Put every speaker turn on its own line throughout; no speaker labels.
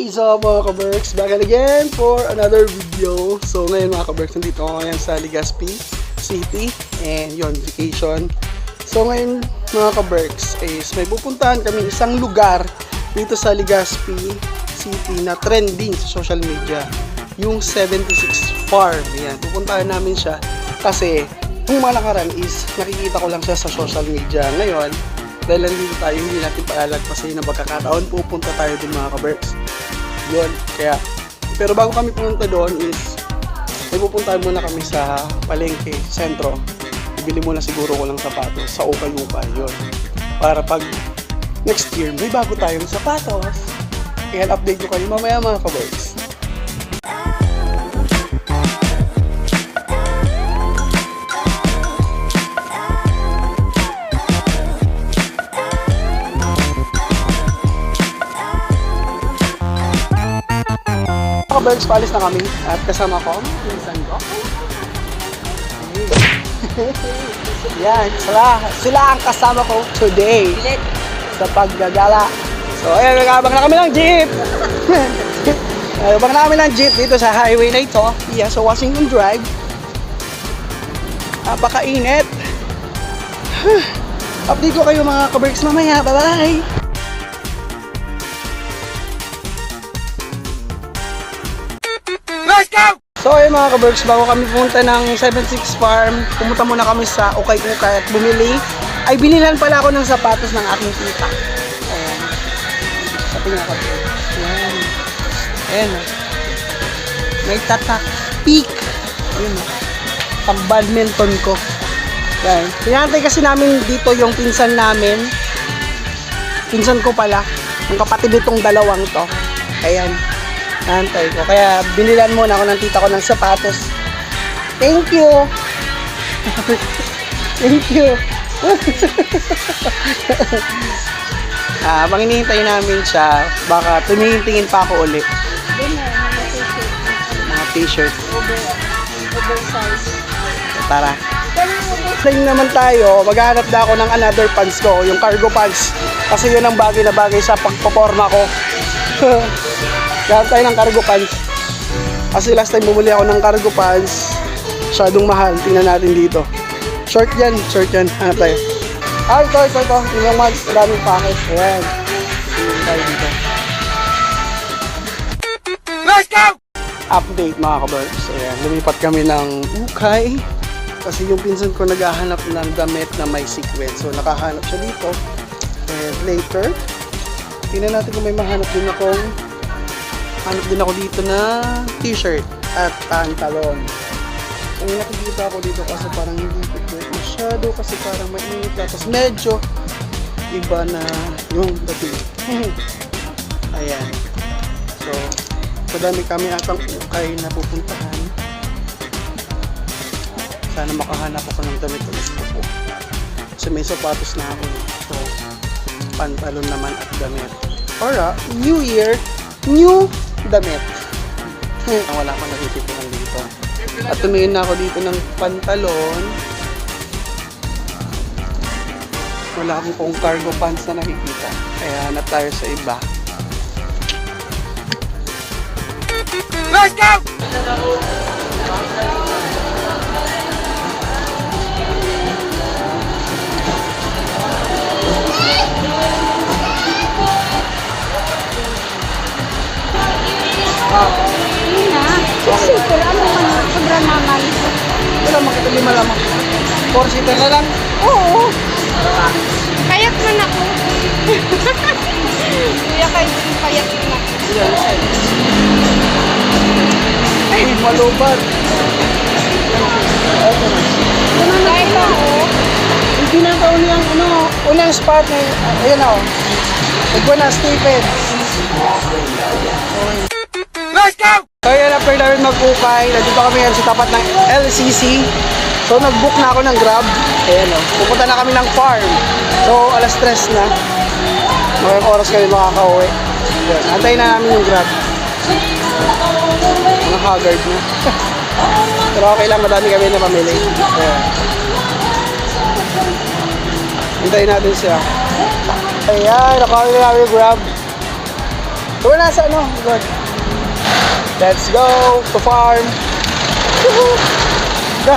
What is up mga ka-Berks? Back again for another video. So ngayon mga ka-Berks, nandito ako ngayon sa Legazpi City and yon vacation. So ngayon mga ka-Berks is may pupuntahan kami isang lugar dito sa Legazpi City na trending sa social media. Yung 76 Farm. Yan, pupuntahan namin siya kasi yung mga nakaraan is nakikita ko lang siya sa social media. Ngayon, dahil nandito tayo, hindi natin paalagpasin na pagkakataon, pupunta tayo din mga ka-Berks. Yun, kaya, pero bago kami pumunta doon is, may pupuntahan muna kami sa palengke, sentro. Ibili muna siguro ko ng sapatos sa ukay-ukay, yun. Para pag next year, may bago tayong sapatos. Kaya update ko kayo mamaya mga ka-Berks. Birds, paalis na kami at kasama ko pinsan ko. Yan, sila ang kasama ko today sa paggagala. So ayan, nag-aabang na kami ng jeep. Nag-aabang na kami ng jeep dito sa highway na ito. Yeah, so Washington Drive. Napakainit. Update ko kayo mga ka-Berks mamaya. Bye-bye! So ayun mga ka-Berks, bago kami pumunta ng 76 Farm, pumunta muna kami sa ukay-ukay at binilan pala ako ng sapatos ng aking tita. Ayan. Sabi nga ka-Berks. Ayan. Ayan. May tatak peak. Ayan. Pang badminton ko. Ayan. Pinantay kasi namin dito yung pinsan namin. Pinsan ko pala. Yung kapatid itong dalawang to. Ayan. Antay ko. Kaya binilan muna ako ng tita ko ng sapatos. Thank you. Thank you. Habang hinihintay namin siya, baka tumingin-tingin pa ako ulit. Mga t-shirt. Oversize. Tara. Ngayon naman tayo, maghanap na ako ng another pants ko, yung cargo pants. Kasi yun ang bagay na bagay sa pagpaporma ko. Kaya tayo ng cargo pants. Kasi last time bumuli ako ng cargo pants, masyadong mahal. Tingnan natin dito. Short yan. Hanap tayo. Ito. Yung mga maraming package. Ayan. Tingnan tayo dito. Let's go! Update mga ka-Berks. Ayan. Lumipat kami ng ukay. Kasi yung pinsan ko naghahanap ng damit na may sequence. So nakahanap siya dito. And later, tingnan natin kung may mahanap din ako dito na t-shirt at pantalon. Ang nakikita ako dito kasi parang hindi fit masyado kasi parang mainit tapos medyo iba na yung dating. Ayan. So, madami kami atang ukay na pupuntahan. Sana makahanap ako ng damit na gusto ko. Kasi may sapatos na ako. So, pantalon naman at damit. Para, New Year, new damit. Wala akong natitipunan dito. At tumingin na ako dito ng pantalon. Wala akong pong cargo pants na nakikita. Kaya hanap tayo sa iba. Let's go!
Hindi na. Six-seater. Ano man? Sobrang naman.
Wala makita lima lamang. 4-seater na lang.
Oo. Payat man ako. Kuya kayo din payat man ako.
Ay, malubat.
Kaya na ako.
Hindi na ito unang spot na ayan o. Nagwa na Stephen. Let's go! So yan, after namin mag-ukay, nandito kami yan sa tapat ng LCC. So nag-book na ako ng Grab. Ayan o, pupunta na kami ng farm. So alas 3 na. Mga oras kami makaka-uwi. Ayan, antayin na namin yung Grab. Mga haggard na. Pero okay lang, madami kami na pamili. Ayan. Antayin natin siya. Ayan, nakawin na namin yung Grab. So, we're nasa ano? Good. Let's go to farm. Woohoo! Go!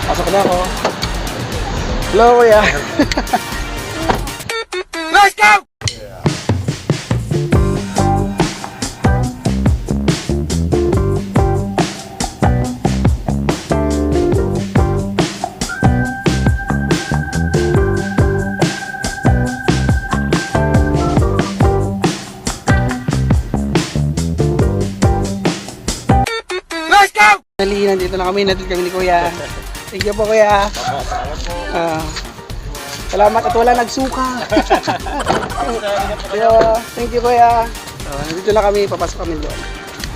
Pasok na ako. Hello, kuya.
Let's go! Let's go!
Nandito na kami ni kuya. Thank you po, kuya. Salamat at wala nagsuka. Thank you, kuya. Nandito na kami, papasok kami doon.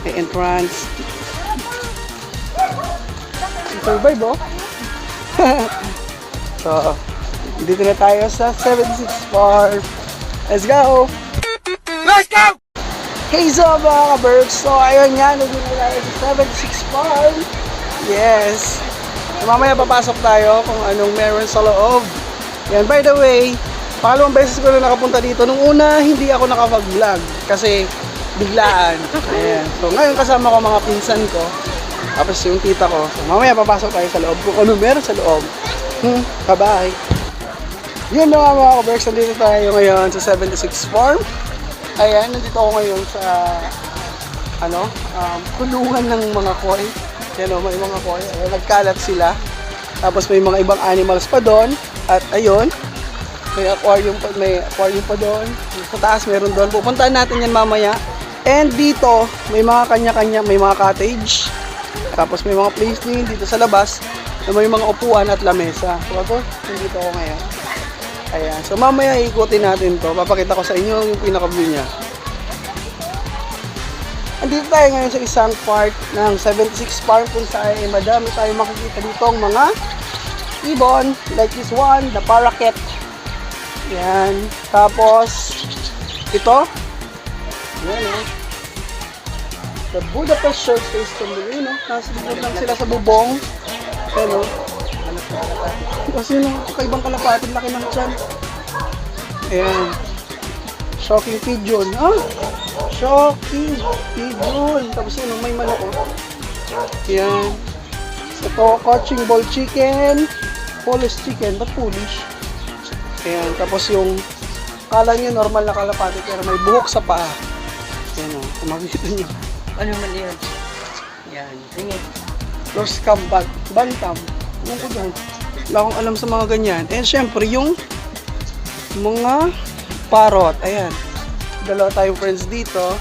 May entrance. Survive, oh. So, dito na tayo sa 76 Farm. Let's go!
Let's go!
Hey, so mga ka-Berks. So, ayun nga, nandito na tayo sa 76 Farm. Yes. So, mamaya papasok tayo kung anong meron sa loob. Yan, by the way, pangalawang beses ko na nakapunta dito. Nung una, hindi ako nakapag-vlog kasi biglaan. Ayan. So, ngayon kasama ko mga pinsan ko. Tapos yung tita ko. So, mamaya papasok tayo sa loob kung ano meron sa loob. Bye-bye. Yun na mga ka-Berks. Nandito tayo ngayon sa 76 Farm. Ayan, nandito ako ngayon sa kulungan ng mga koi. Yan o, may mga koi. Ayan, nagkalat sila. Tapos may mga ibang animals pa doon. At ayun, may aquarium pa doon. Sa taas meron doon. Pupuntahan natin yan mamaya. And dito, may mga kanya-kanya, may mga cottage. Tapos may mga place din dito sa labas na may mga upuan at lamesa. So ako, nandito ako ngayon. Ayan. So mamaya ikutin natin to. Papakita ko sa inyo yung pinaka-view niya. Andito tayo ngayon sa isang part ng 76 Farm kung saan madami tayo makikita dito ang mga ibon, like this one, the parakeet. Yan. Tapos, ito. Yan, eh. The Budapest short face tambourine, no? Nasa likod lang sila sa bubong. Yan, no? Kasi, no, kaibang kalapatin, laki ng tiyan. Ayan. Shocking pigeon. Shocking pigeon. Tapos, yun, may manok, oh. Yan. Ito, coaching ball chicken. Polish chicken, but Polish. Ayan, tapos yung kala nyo normal na kalapati pero may buhok sa paa. Ayan o, kung makikita nyo. Ano man yan? Ayan, tingin. Lost Cambat, Bantam. Ano ko dyan? Wala akong alam sa mga ganyan. And syempre yung mga parrot. Ayan. Dalawa tayong friends dito.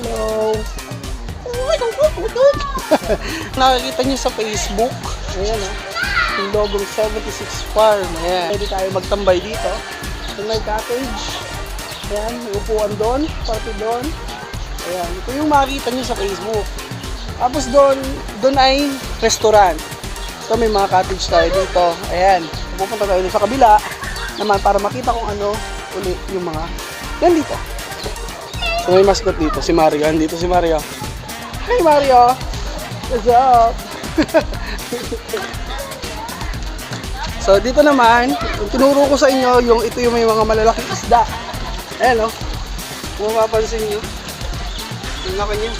Hello. Nakikita nyo sa Facebook. Ayan o. Yung logong 76 Farm. Ayan. Pwede tayo magtambay dito. Yung may cottage. Ayan. May upuan doon. Party doon. Ayan. Ito yung makikita nyo sa Facebook. Tapos doon ay restaurant. Ito may mga cottage tayo dito. Ayan. Pupunta tayo sa kabila naman para makita kung ano uli yung mga yan dito. So may mascot dito. Si Mario. Andito si Mario. Hi Mario! What's up? So dito naman, tinuro ko sa inyo yung ito yung may mga malalaking isda. Ayan o. Kung mapapansin nyo. Yung laki nyo.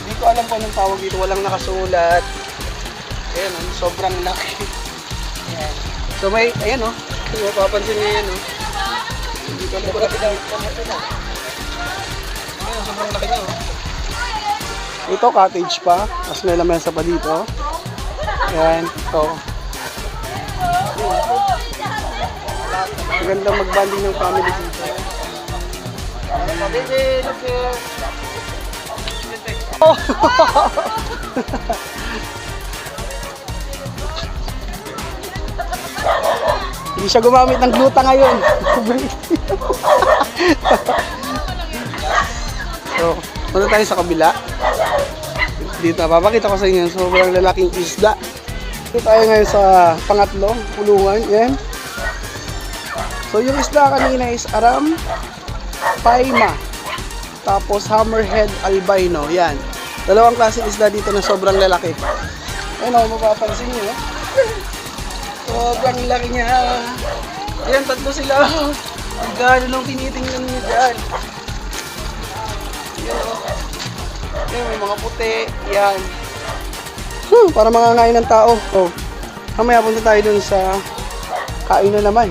Hindi ko alam kung anong tawag dito. Walang nakasulat. Ayan o. Sobrang laki. Ayan. So may, ayan o. Kung mapapansin nyo yan o. Hindi ko alam kung ayan, sobrang laki nyo o. Ito cottage pa. Mas may lamesa pa dito. Ayan. Ito. Maganda mag-bonding ng family dito. Oh! Hindi siya gumamit ng gluta ngayon. So, punta tayo sa kabila. Dito, papakita ko sa inyo sobrang lalaking isda. Dito tayo ngayon sa pangatlo, kulungan. Yan. So, yung isda kanina is aram, paima, tapos hammerhead albino. Yan. Dalawang klaseng isda dito na sobrang lalaki. Ayun o, mapapansin nyo. Sobrang laki niya. Ayan, tatlo sila. Ang gano'n nung tinitingnan nyo dyan. Ayan o. Ayan, may mga puti. Ayan. Para mangangain ng tao. Oh. Mamaya punta tayo dun sa kainan naman.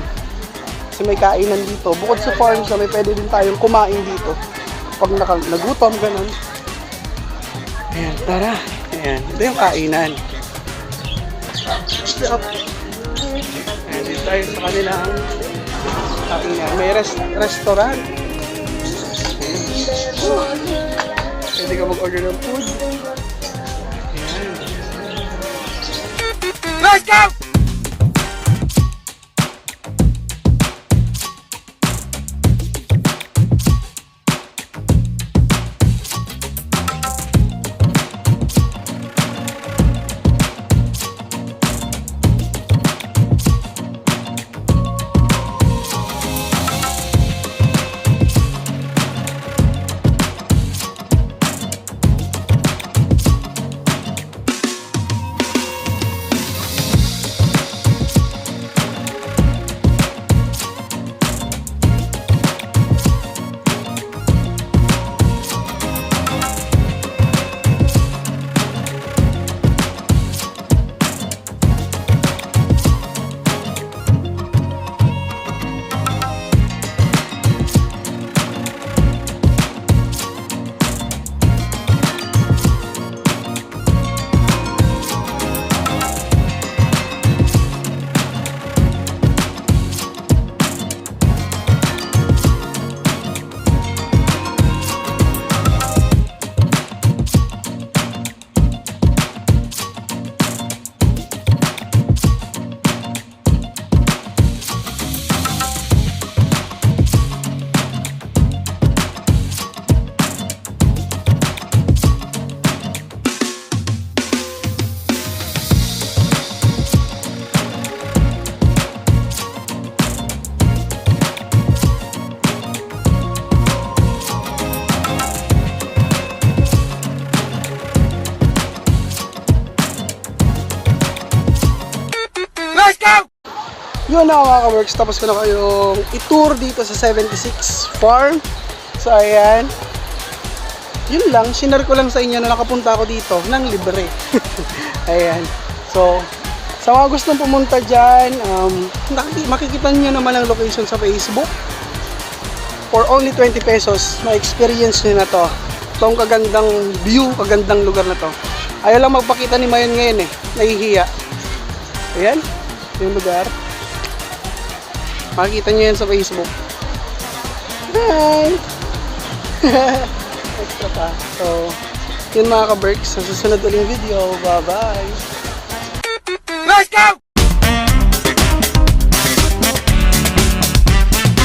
Kasi may kainan dito. Bukod sa farm siya, may pwede din tayong kumain dito. Pag nagutom, ganun. Ayan, tara. Ayan, ito yung kainan. Stop. Ayan, dito tayo sa kanilang kainan. May restaurant. Ayan. Pwede ka mag-order ng food. Ayan.
Let's go! Let's go!
Yun na mga ka-works, tapos ko na kayong i-tour dito sa 76 Farm. So ayan, yun lang, sinare ko lang sa inyo na nakapunta ako dito ng libre. Ayan, so sa mga gustong pumunta dyan, makikita nyo naman ang location sa Facebook. For only 20 pesos, ma-experience nyo na to. Itong kagandang view, kagandang lugar na to. Ayaw lang magpakita ni Mayon ngayon eh, nahihiya. Ayan, yung lugar. Makikita nyo yan sa Facebook. Hi! Extra pa. So, yun mga ka-Berks. Sa susunod uling video. Bye-bye!